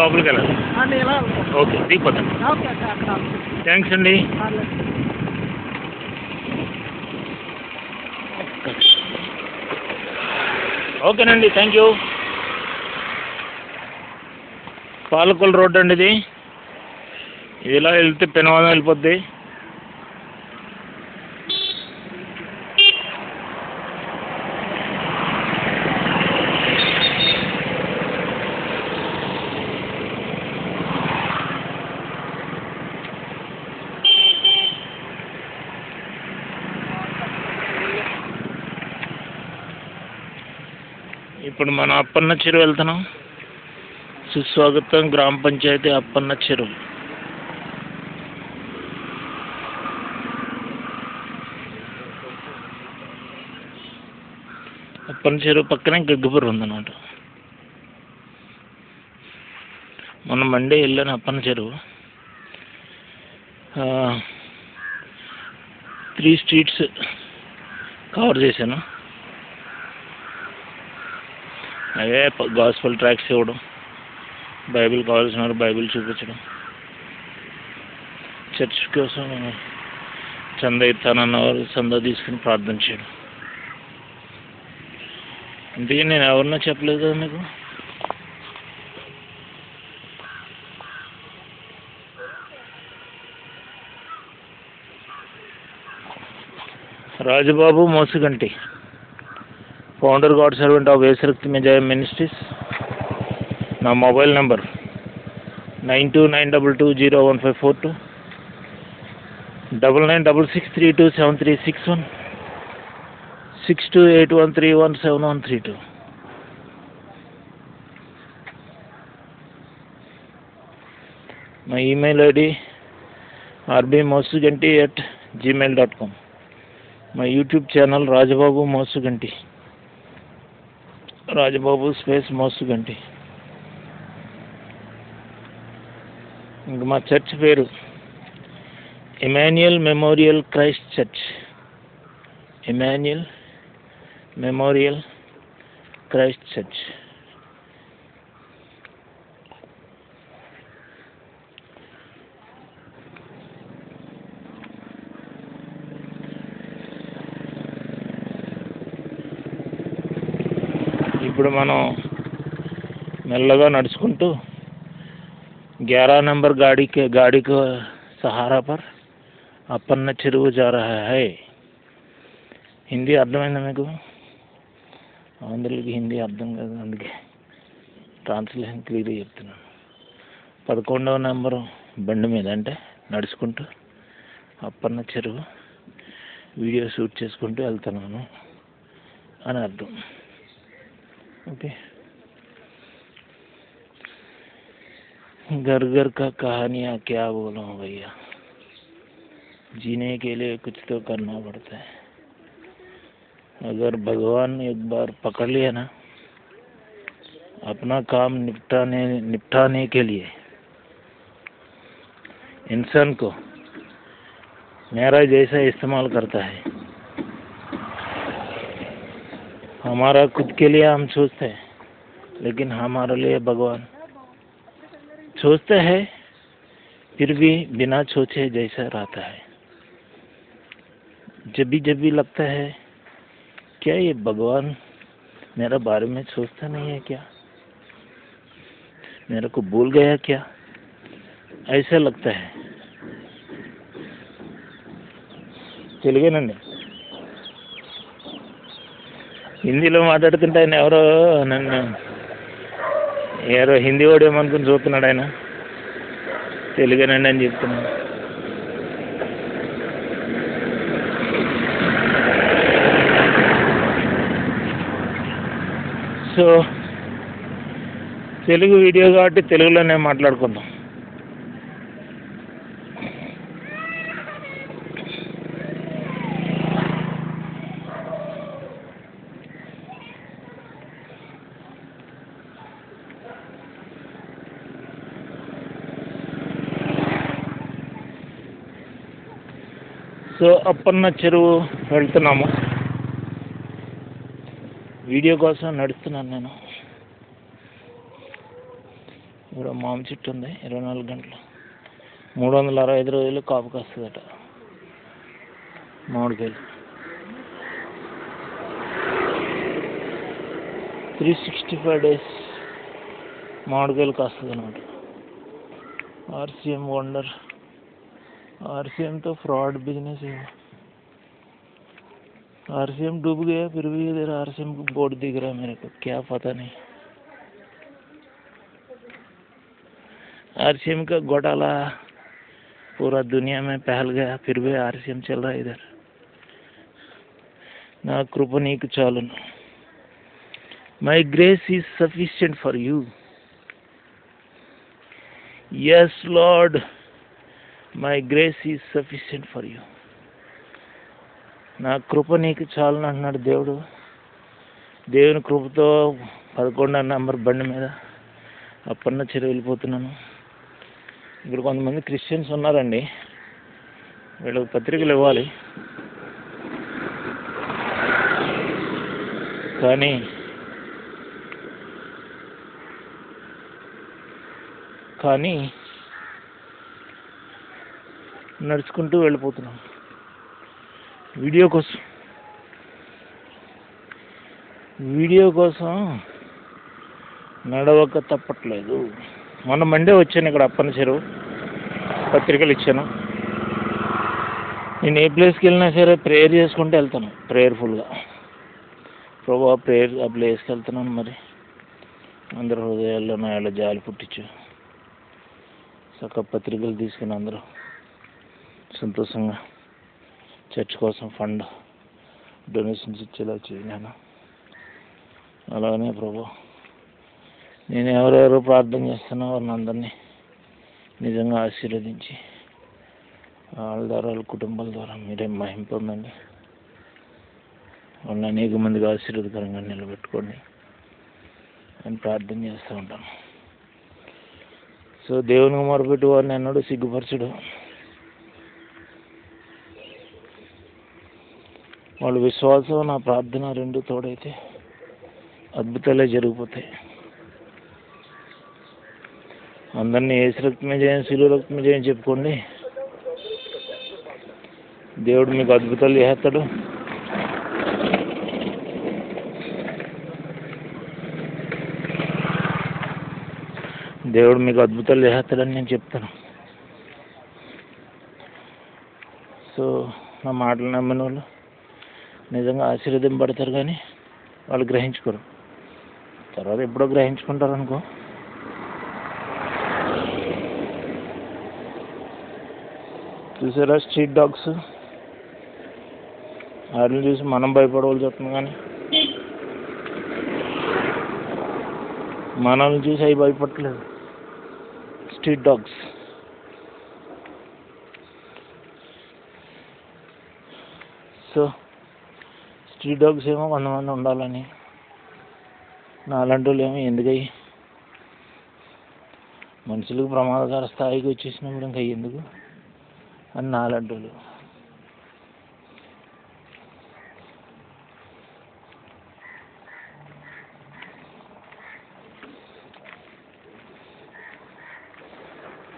లోపలికి వెళ్ళాలి. Okay, దిగిపోతాను. Thanks అండి. ఓకేనండి, థ్యాంక్ యూ. పాలకొల్లు రోడ్ అండి ఇది. ఇలా వెళ్తే పెనవాదం వెళ్ళిపోద్ది. ఇప్పుడు మనం అప్పన్న చెరువు వెళ్తున్నాం. సుస్వాగతం గ్రామ పంచాయతీ అప్పన్న చెరువు. అప్పన్న చెరువు పక్కనే గగ్గపురం ఉందన్నమాట. మొన్న మండే వెళ్ళాను అప్పన్న చెరువు. 3 స్ట్రీట్స్ కవర్ చేశాను. అవే గాస్పల్ ట్రాక్స్ ఇవ్వడం, బైబిల్ కావాల్సిన వారు బైబిల్ చూపించడం, చర్చ్ కోసం చందా ఇస్తానన్నవారు చందా తీసుకుని ప్రార్థన చేయడం. ఇంతకీ నేను ఎవరినో చెప్పలేదు కదా మీకు. Rajababu Mosuganti, founder God servant of Yesurakthi మెజాయ మినిస్ట్రీస్. నా mobile number 9292201542, 9966327361, 6281317132. My email ID rbmosuganti@gmail.com. My YouTube channel Rajababu Mosuganti, Rajababu space Mosuganti. ఇంకా మా చర్చ్ పేరు Emmanuel memorial Christ church. Emmanuel memorial Christ church. ఇప్పుడు మనం మెల్లగా నడుచుకుంటూ 11 नंबर गाड़ी को सहारा पर అప్పన్న చెరువు जा रहा है. హిందీ అర్థమైందా మీకు? ఆంధ్రులకి హిందీ అర్థం కాదు, అందుకే ట్రాన్స్లేషన్ క్లియర్గా చెప్తున్నాను. 11వ నెంబరు బండి మీద అంటే నడుచుకుంటూ అప్పన్న చెరువు వీడియో షూట్ చేసుకుంటూ వెళ్తున్నాను అని అర్థం. ఓకే. घर घर का कहानियाँ क्या बोलूं भैया, जीने के लिए कुछ तो करना पड़ता है. अगर भगवान एक बार पकड़ लिया ना अपना काम निपटाने के लिए इंसान को मेरा जैसा इस्तेमाल करता है. हमारा खुद के लिए हम सोचते हैं, लेकिन हमारे लिए भगवान सोचता है फिर भी बिना सोचे जैसा रहता है. जब भी लगता है क्या ये भगवान मेरा बारे में सोचता नहीं है क्या, मेरे को भूल गया क्या, ऐसा लगता है. తెలుగేనండి. హిందీలో మాట్లాడుతుంటే ఆయన ఎవరో హిందీ వాడు ఏమనుకుని చూస్తున్నాడు. ఆయన తెలుగేనండి అని చెప్తున్నాను. సో తెలుగు వీడియో కాబట్టి తెలుగులోనే మాట్లాడుకుందాం. సో అప్పన్న చెరువు వెళ్తున్నాము. వీడియో కోసం నడుస్తున్నాను నేను. ఇక్కడ మామిడి చెట్టు ఉంది 24 గంటలు 365 రోజులు కాపు కాస్తుందట మామిడికాయలు 365 days మామిడికాయలు కాస్తుంది అన్నమాట. RCM వండర్ RCM तो फ्रॉड बिजनेस है. RCM डूब गया फिर भी इधर RCM को बोर्ड दिख रहा है मेरे को, क्या पता नहीं. RCM का घोटाला पूरा दुनिया में फैल गया फिर भी RCM चल रहा है इधर. ना कृपा నీకు చాలును. My grace is sufficient for you. Yes Lord, my grace is sufficient for you. నా కృప నీకు చాలును అన్నాడు దేవుడు. దేవుని కృపతో 11వ నంబర్ బండి మీద అప్పన్న చెరువు వెళ్ళిపోతున్నాను. ఇక్కడ కొంతమంది క్రిస్టియన్స్ ఉన్నారండి, వీళ్ళకి పత్రికలు ఇవ్వాలి. కానీ నడుచుకుంటూ వెళ్ళిపోతున్నాం వీడియో కోసం నడవక తప్పట్లేదు. మొన్న మండే వచ్చాను ఇక్కడ అప్పన్న చెరువు, పత్రికలు ఇచ్చాను. నేను ఏ ప్లేస్కి వెళ్ళినా సరే ప్రేయర్ చేసుకుంటూ వెళ్తాను, ప్రేయర్ఫుల్గా. ప్రభువా ప్రేయర్ ఆ ప్లేస్కి వెళ్తున్నాను, మరి అందరు హృదయాల్లో నా ఇలా జాలి పుట్టించు. చక్కగా పత్రికలు తీసుకుని అందరూ సంతోషంగా చర్చ్ కోసం ఫండ్ డొనేషన్స్ ఇచ్చేలా చేయను. అలాగనే ప్రభు నేను ఎవరెవరో ప్రార్థన చేస్తున్నా వారిని అందరినీ నిజంగా ఆశీర్వదించి వాళ్ళ ద్వారా వాళ్ళ కుటుంబాల ద్వారా మీరే మహిమ పొందండి. వాళ్ళని అనేక మందికి ఆశీర్వదకరంగా నిలబెట్టుకోండి అని ప్రార్థన చేస్తూ ఉంటాను. సో దేవునికి మొరపెట్టి వారిని ఎన్నడూ సిగ్గుపరచడు. వాళ్ళ విశ్వాసం నా ప్రార్థన రెండు తోడైతే అద్భుతాలే జరిగిపోతాయి. అందరినీ ఏసు రక్తమే చేయం శిలువ రక్తమే చేయని చెప్పుకోండి, దేవుడు మీకు అద్భుతాలు చేస్తాడు. దేవుడు మీకు అద్భుతాలు చేస్తాడని నేను చెప్తాను. సో నా మాటలు నమ్మిన వాళ్ళు నిజంగా ఆశీర్వదింపడతారు, కానీ వాళ్ళు గ్రహించుకోరు. తర్వాత ఎప్పుడో గ్రహించుకుంటారు అనుకో. చూసారా స్ట్రీట్ డాగ్స్, వాటిని చూసి మనం భయపడవలసి వస్తుంది, కానీ మనల్ని చూసి అవి భయపడలేదు. Street dogs so street dogs ఏమో 100 మంది ఉండాలని, నాలాంటి వాళ్ళు ఏమో ఎందుకయ్యి మనుషులకు ప్రమాదకర స్థాయికి వచ్చేసినప్పుడు ఇంకా ఎందుకు అని నాలాంటి వాళ్ళు.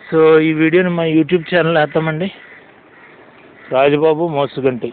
సో ఈ వీడియోని మా యూట్యూబ్ ఛానల్ వేస్తామండి, రాజబాబు మోసుగంటి.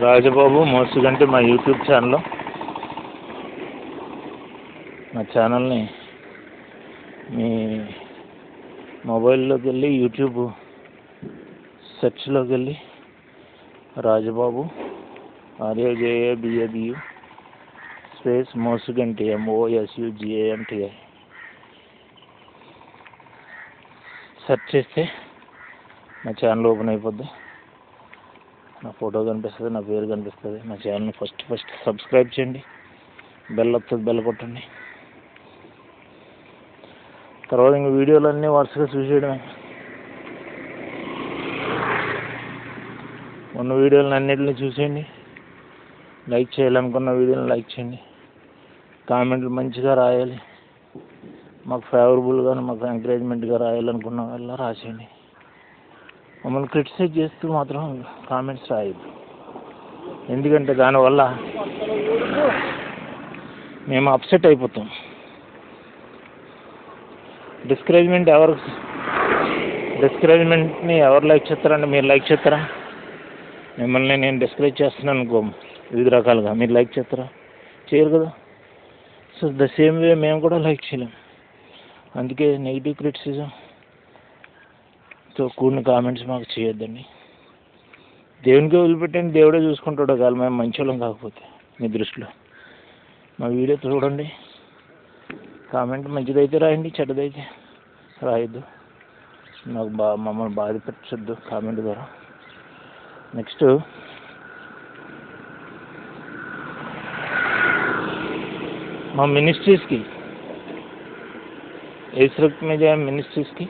రాజబాబు మోసుగంటి మా యూట్యూబ్ ఛానల్. మా ఛానల్ని మీ మొబైల్లోకి వెళ్ళి యూట్యూబ్ సెర్చ్లోకి వెళ్ళి Rajababu RAJABABU space Mosuganti MOSUGANTI search చేస్తే నా ఛానల్ ఓపెన్ అయిపోద్ది. నా ఫోటో కనిపిస్తుంది, నా పేరు కనిపిస్తుంది. నా ఛానల్ని ఫస్ట్ సబ్స్క్రైబ్ చేయండి, బెల్ వస్తుంది, బెల్ కొట్టండి. తర్వాత ఇంక వీడియోలు అన్నీ వరుసగా చూసేయడమే. ఉన్న వీడియోలను అన్నిటిని చూసేయండి, లైక్ చేయాలనుకున్న వీడియోని లైక్ చేయండి, కామెంట్లు మంచిగా రాయాలి, మాకు ఫేవరబుల్గా మాకు ఎంకరేజ్మెంట్గా రాయాలనుకున్న వాళ్ళ రాసేయండి. మమ్మల్ని క్రిటిసైజ్ చేస్తూ మాత్రం కామెంట్స్ రాయదు. ఎందుకంటే దానివల్ల మేము అప్సెట్ అయిపోతాం. డిస్కరేజ్మెంట్ని ఎవరు లైక్ చేస్తారంటే మీరు లైక్ చేస్తారా? మిమ్మల్ని నేను డిస్కరేజ్ చేస్తున్నాను అనుకో వివిధ రకాలుగా, మీరు లైక్ చేస్తారా? చేయరు కదా. సో ద సేమ్ వే మేము కూడా లైక్ చేయలేం. అందుకే నెగిటివ్ క్రిటిసిజంతో కూడిన కామెంట్స్ మాకు చేయొద్దండి. దేవునికి వదిలిపెట్టండి, దేవుడే చూసుకుంటాడు. కాదు మేము మంచోళ్ళం కాకపోతే మీ దృష్టిలో. మా వీడియో చూడండి, కామెంట్ మంచిదైతే రాయండి, చెడ్డదైతే రాయొద్దు. నాకు మమ్మల్ని బాధపెట్టద్దు కామెంట్ ద్వారా. నెక్స్ట్ మా మినిస్ట్రీస్కి, యేసురక్తం మీడియా మినిస్ట్రీస్కి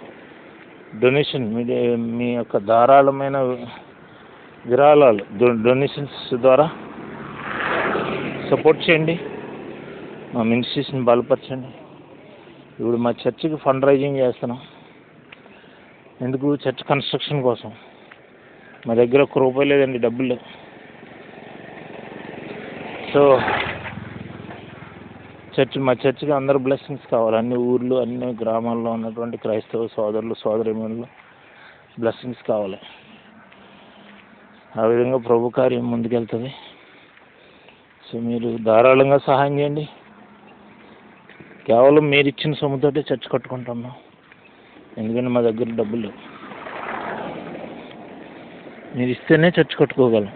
డొనేషన్ మీ యొక్క ధారాళమైన విరాళాలు డొనేషన్స్ ద్వారా సపోర్ట్ చేయండి. మా మినిస్ట్రీస్ని బలపరచండి. ఇప్పుడు మా చర్చికి ఫండ్ రైజింగ్ చేస్తున్నాం. ఎందుకు? చర్చ్ కన్స్ట్రక్షన్ కోసం. మా దగ్గర ₹1 లేదండి, డబ్బులు లేవు. సో మా చర్చికి అందరు బ్లెస్సింగ్స్ కావాలి. అన్ని ఊర్లు, అన్ని గ్రామాల్లో ఉన్నటువంటి క్రైస్తవ సోదరులు సోదరీమణులు బ్లెస్సింగ్స్ కావాలి. ఆ విధంగా ప్రభు కార్యం ముందుకెళ్తుంది. సో మీరు ధారాళంగా సహాయం చేయండి. కేవలం మీరు ఇచ్చిన సొమ్ముతోటే చర్చ్ కట్టుకుంటున్నాం. ఎందుకంటే మా దగ్గర డబ్బులు లేవు. మీరు ఇస్తేనే చర్చ్ కట్టుకోగలం,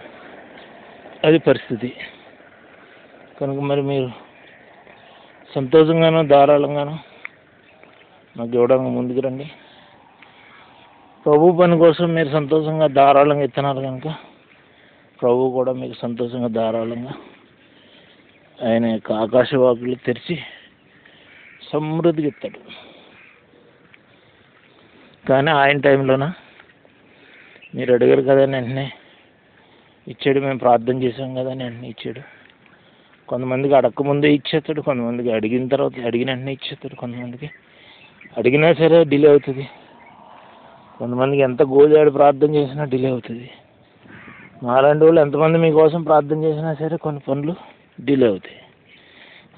అది పరిస్థితి. కనుక మరి మీరు సంతోషంగానూ ధారాళంగానూ నాకు ఇవ్వడానికి ముందుకు రండి. ప్రభు పని కోసం మీరు సంతోషంగా ధారాళంగా ఇస్తున్నారు కనుక ప్రభు కూడా మీకు సంతోషంగా ధారాళంగా ఆయన యొక్క ఆకాశవాకులు తెరిచి సమృద్ధిగా ఇస్తాడు. కానీ ఆయన టైంలోన మీరు అడిగారు కదా అని వెంటనే ఇచ్చాడు. మేము ప్రార్థన చేసాం కదా అని వెంటనే ఇచ్చాడు. కొంతమందికి అడగకముందే ఇచ్చేస్తాడు, కొంతమందికి అడిగిన తర్వాత అడిగిన వెంటనే ఇచ్చేస్తాడు, కొంతమందికి అడిగినా సరే డిలే అవుతుంది, కొంతమందికి ఎంత గోజాడు ప్రార్థన చేసినా డిలే అవుతుంది. మాలాంటి వాళ్ళు ఎంతమంది మీకోసం ప్రార్థన చేసినా సరే కొన్ని పనులు డిలే అవుతాయి.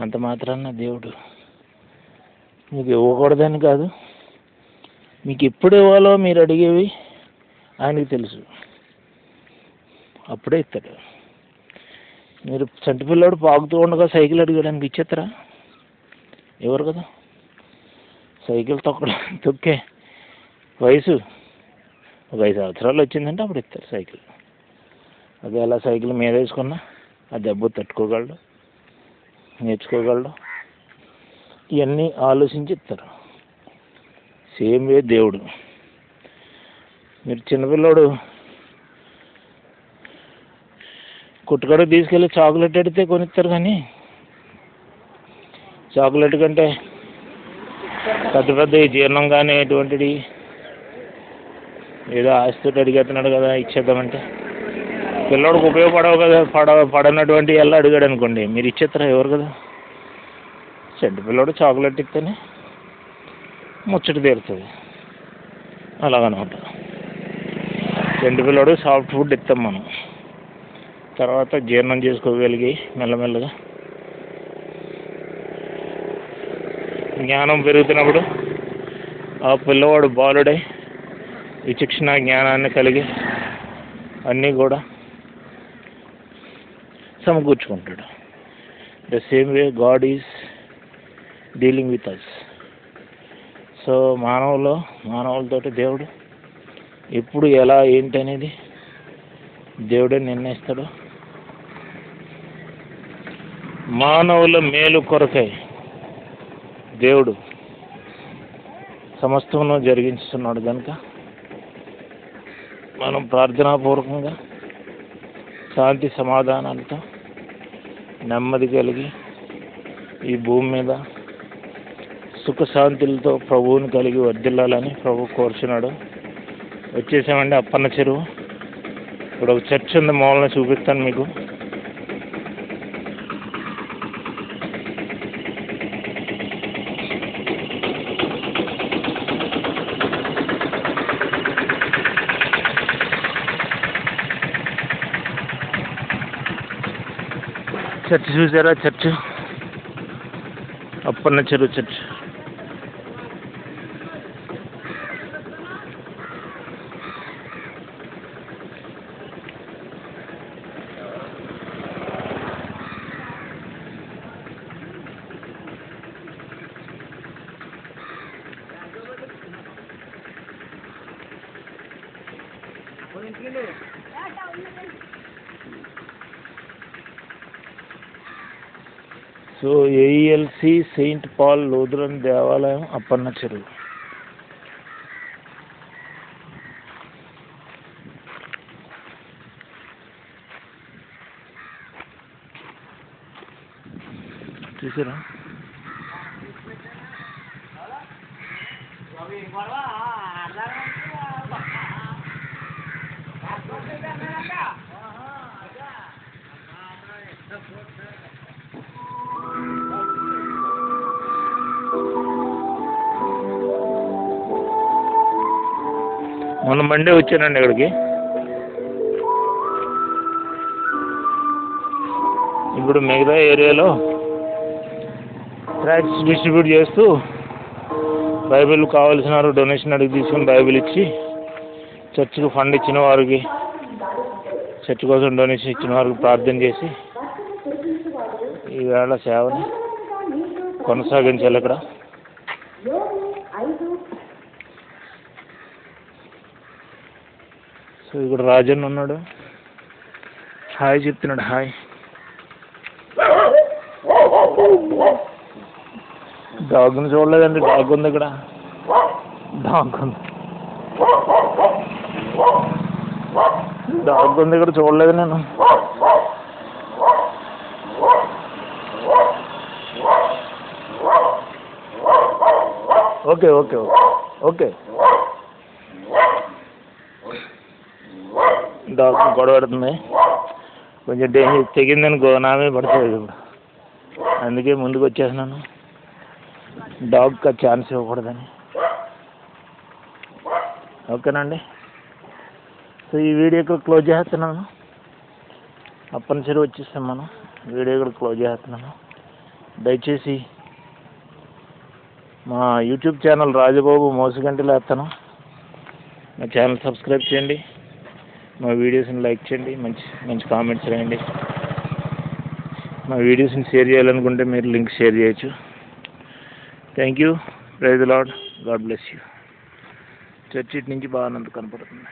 అంత మాత్రాన దేవుడు మీకు ఇవ్వకూడదని కాదు, మీకు ఎప్పుడు ఇవ్వాలో మీరు అడిగేవి ఆయనకి తెలుసు, అప్పుడే ఇస్తాడు. మీరు చంటి పిల్లాడు పాకుతూ ఉండగా సైకిల్ అడిగడానికి ఇచ్చేస్తారా? ఎవరు కదా. సైకిల్ తొక్కే వయసు ఒక 5 సంవత్సరాలు వచ్చిందంటే అప్పుడు ఇస్తారు సైకిల్. అదే అలా సైకిల్ మీద వేసుకున్నా ఆ దెబ్బ తట్టుకోగలడు, నేర్చుకోగలడు. ఇవన్నీ ఆలోచించి ఇస్తారు. సేమ్ వే దేవుడు. మీరు చిన్నపిల్లోడు కుట్టుకడకు తీసుకెళ్ళి చాక్లెట్ అడిగితే కొనిస్తారు, కానీ చాక్లెట్ కంటే పెద్ద జీర్ణం కానీ ఎటువంటిది ఏదో ఆస్తితో అడిగేస్తున్నాడు కదా ఇచ్చేద్దామంటే పిల్లోడికి ఉపయోగపడవు కదా. పడనటువంటి ఎలా అడిగాడు అనుకోండి, మీరు ఇచ్చేస్తారా? ఎవరు కదా. చెడ్డ పిల్లోడు చాక్లెట్ ఇస్తేనే ముచ్చట తీరుతుంది. అలాగనమాట. చెండు పిల్లోడు సాఫ్ట్ ఫుడ్ ఇస్తాం మనం, తర్వాత జీర్ణం చేసుకోగలిగి మెల్లమెల్లగా జ్ఞానం పెరుగుతున్నప్పుడు ఆ పిల్లవాడు బాలుడై విచక్షణ జ్ఞానాన్ని కలిగి అన్నీ కూడా సమకూర్చుకుంటాడు. The same way God is dealing with us. So మానవులతోటి దేవుడు ఎప్పుడు ఎలా ఏంటి అనేది దేవుడే నిర్ణయిస్తాడు. మానవుల మేలు కొరకై దేవుడు సమస్తమును జరిగించుతున్నాడు కనుక మనం ప్రార్థనాపూర్వకంగా శాంతి సమాధానాలతో నెమ్మది కలిగి ఈ భూమి మీద సుఖశాంతులతో ప్రభువుని కలిగి వర్ధిల్లాలని ప్రభు కోరుచున్నాడు. వచ్చేసామండి అప్పన్న చెరువు. ఇప్పుడు ఒక చర్చ్ ఉంది, మూలన చూపిస్తాను మీకు. చర్చ్ చూసారా? Church, Appanna Cheruvu church. So ALC Saint Paul Lutheran దేవాలయం, అప్పన్న చెరువు. చూసారా? మొన్న మండే వచ్చానండి ఇక్కడికి. ఇప్పుడు మిగతా ఏరియాలో ట్రాక్ట్స్ డిస్ట్రిబ్యూట్ చేస్తూ బైబిల్ కావాల్సిన వారు డొనేషన్ అడిగి తీసుకుని బైబిల్ ఇచ్చి, చర్చికి ఫండ్ ఇచ్చిన వారికి, చర్చ్ కోసం డొనేషన్ ఇచ్చిన వారికి ప్రార్థన చేసి ఈవేళ సేవని కొనసాగించాలి ఇక్కడ. సో ఇక్కడ రాజన్ ఉన్నాడు, హాయ్ చెప్తున్నాడు. హాయ్. డాగ్ని చూడలేదండి. డాగ్ ఉంది ఇక్కడ. డాగ్ ఉంది ఇక్కడ, చూడలేదు నేను. Okay okay okay okay. Dog గొడవ పెడుతుంది. కొంచెం డేంజర్, తెగిందని నామే పడుతుంది ఇప్పుడు. అందుకే ముందుకు వచ్చేసినాను, డాగ్కి ఛాన్స్ ఇవ్వకూడదని. ఓకేనండి. సో ఈ వీడియో ఇక్కడ క్లోజ్ చేస్తున్నాను. అప్పన్న చెరువు వచ్చేస్తాం మనం. వీడియో ఇక్కడ క్లోజ్ చేస్తున్నాను. దయచేసి మా యూట్యూబ్ ఛానల్ రాజబాబు మోసగంటిలో వేస్తాను. మా ఛానల్ సబ్స్క్రైబ్ చేయండి, మా వీడియోస్ని లైక్ చేయండి, మంచి మంచి కామెంట్స్ రాయండి. మా వీడియోస్ని షేర్ చేయాలనుకుంటే మీరు లింక్ షేర్ చేయొచ్చు. Thank you. Praise the Lord. God bless you. Church ఇటు నుంచి బాగా కనపడుతుంది.